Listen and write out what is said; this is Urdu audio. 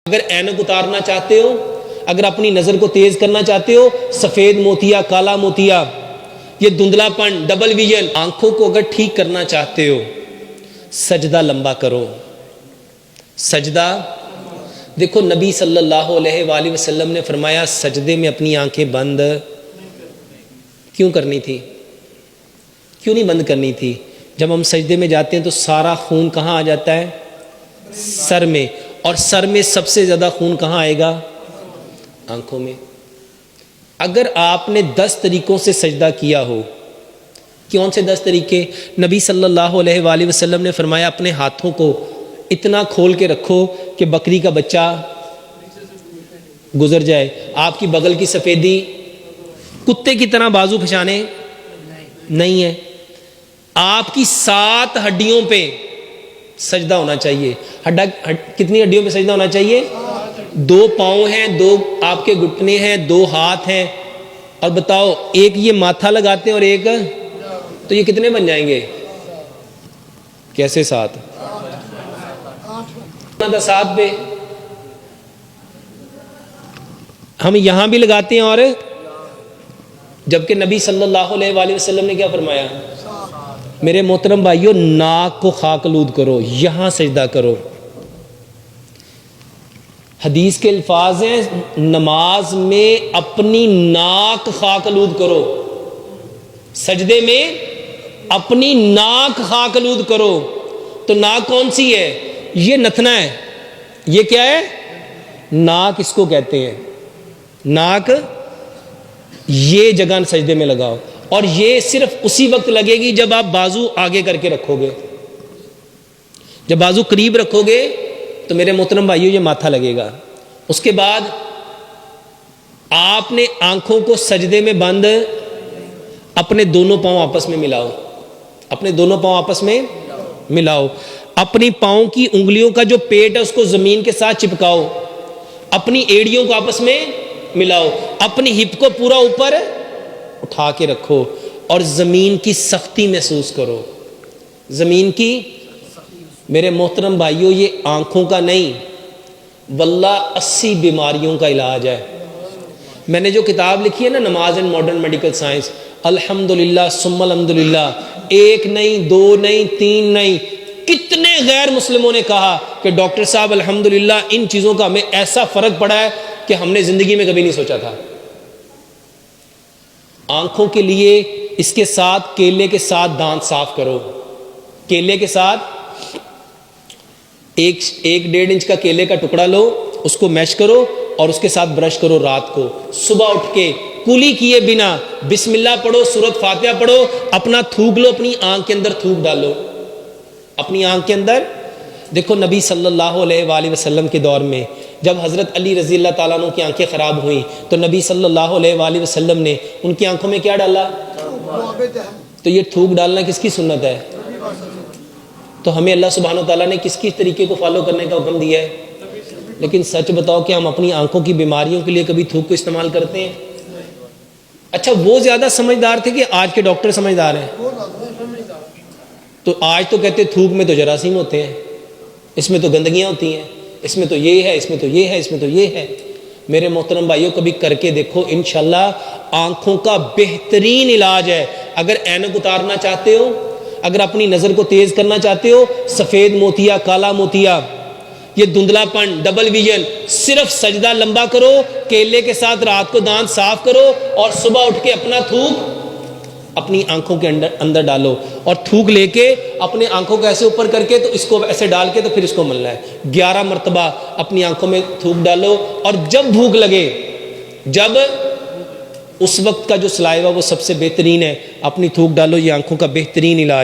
اگر اینک اتارنا چاہتے ہو، اگر اپنی نظر کو تیز کرنا چاہتے ہو، سفید موتیا، کالا موتیا، یہ دھندلا پن، ڈبل ویژن، آنکھوں کو اگر ٹھیک کرنا چاہتے ہو، سجدہ لمبا کرو۔ سجدہ دیکھو، نبی صلی اللہ علیہ وآلہ وسلم نے فرمایا سجدے میں اپنی آنکھیں بند کیوں کرنی تھی؟ کیوں نہیں بند کرنی تھی؟ جب ہم سجدے میں جاتے ہیں تو سارا خون کہاں آ جاتا ہے؟ سر میں، اور سر میں سب سے زیادہ خون کہاں آئے گا؟ آنکھوں میں۔ اگر آپ نے 10 طریقوں سے سجدہ کیا ہو، کون سے 10 طریقے؟ نبی صلی اللہ علیہ وآلہ وسلم نے فرمایا اپنے ہاتھوں کو اتنا کھول کے رکھو کہ بکری کا بچہ گزر جائے، آپ کی بغل کی سفیدی کتے کی طرح بازو پھچانے نہیں ہے، آپ کی 7 ہڈیوں پہ سجدہ ہونا چاہیے۔ کتنی ہڈیوں پہ سجدہ ہونا چاہیے؟ 2 پاؤں ہیں، 2 آپ کے گھٹنے ہیں، 2 ہاتھ ہیں، اور بتاؤ ایک یہ ماتھا لگاتے ہیں اور ایک، تو یہ کتنے بن جائیں گے؟ کیسے 7؟ 7 پہ ہم یہاں بھی لگاتے ہیں، اور جبکہ نبی صلی اللہ علیہ وآلہ وسلم نے کیا فرمایا؟ میرے محترم بھائیو، ناک کو خاک آلود کرو، یہاں سجدہ کرو۔ حدیث کے الفاظ ہیں نماز میں اپنی ناک خاک آلود کرو، سجدے میں اپنی ناک خاک آلود کرو۔ تو ناک کون سی ہے؟ یہ نتنا ہے، یہ کیا ہے؟ ناک اس کو کہتے ہیں۔ ناک یہ جگہ سجدے میں لگاؤ، اور یہ صرف اسی وقت لگے گی جب آپ بازو آگے کر کے رکھو گے۔ جب بازو قریب رکھو گے تو میرے محترم بھائیو یہ ماتھا لگے گا۔ اس کے بعد آپ نے آنکھوں کو سجدے میں بند، اپنے دونوں پاؤں آپس میں ملاؤ، اپنے دونوں پاؤں آپس میں ملاؤ، اپنی پاؤں کی انگلیوں کا جو پیٹ ہے اس کو زمین کے ساتھ چپکاؤ، اپنی ایڑیوں کو آپس میں ملاؤ، اپنی ہپ کو پورا اوپر اٹھا کے رکھو، اور زمین کی سختی محسوس کرو، زمین کی۔ میرے محترم بھائیوں، یہ آنکھوں کا نہیں، واللہ 80 بیماریوں کا علاج ہے۔ میں نے جو کتاب لکھی ہے نا، نماز اینڈ ماڈرن میڈیکل سائنس، الحمدللہ ثم الحمدللہ، 1 نہیں، 2 نہیں، 3 نہیں، کتنے غیر مسلموں نے کہا کہ ڈاکٹر صاحب الحمدللہ ان چیزوں کا ہمیں ایسا فرق پڑا ہے کہ ہم نے زندگی میں کبھی نہیں سوچا تھا۔ آنکھوں کے لیے اس کے ساتھ کیلے کے ساتھ دانت صاف کرو، کیلے کے ساتھ 1.5 انچ کا کیلے کا ٹکڑا لو، اس کو میش کرو اور اس کے ساتھ برش کرو رات کو۔ صبح اٹھ کے کلی کیے بنا بسم اللہ پڑھو، سورۃ فاتحہ پڑھو، اپنا تھوک لو، اپنی آنکھ کے اندر تھوک ڈالو، اپنی آنکھ کے اندر۔ دیکھو نبی صلی اللہ علیہ وآلہ وسلم کے دور میں جب حضرت علی رضی اللہ تعالیٰ عنہ کی آنکھیں خراب ہوئیں تو نبی صلی اللہ علیہ وآلہ وسلم نے ان کی آنکھوں میں کیا ڈالا؟ تو یہ تھوک ڈالنا کس کی سنت ہے؟ تو ہمیں اللہ سبحانہ وتعالیٰ نے کس کس طریقے کو فالو کرنے کا حکم دیا ہے؟ لیکن سچ بتاؤ کہ ہم اپنی آنکھوں کی بیماریوں کے لیے کبھی تھوک کو استعمال کرتے ہیں؟ اچھا، وہ زیادہ سمجھدار تھے کہ آج کے ڈاکٹر سمجھدار ہیں؟ تو آج تو کہتے تھوک میں تو جراثیم ہوتے ہیں، اس میں تو گندگیاں ہوتی ہیں، اس میں تو یہ ہے، اس میں تو یہ ہے، اس میں تو یہ ہے۔ میرے محترم بھائیوں، کبھی کر کے دیکھو، انشاءاللہ آنکھوں کا بہترین علاج ہے۔ اگر اینک اتارنا چاہتے ہو، اگر اپنی نظر کو تیز کرنا چاہتے ہو، سفید موتیا، کالا موتیا، یہ دھندلا پن، ڈبل ویژن، صرف سجدہ لمبا کرو، کیلے کے ساتھ رات کو دانت صاف کرو، اور صبح اٹھ کے اپنا تھوک اپنی آنکھوں کے اندر ڈالو، اور تھوک لے کے اپنے آنکھوں کو ایسے اوپر کر کے تو اس کو ایسے ڈال کے تو پھر اس کو ملنا ہے۔ 11 مرتبہ اپنی آنکھوں میں تھوک ڈالو، اور جب بھوک لگے، جب اس وقت کا جو سلائیوا وہ سب سے بہترین ہے، اپنی تھوک ڈالو، یہ آنکھوں کا بہترین علاج۔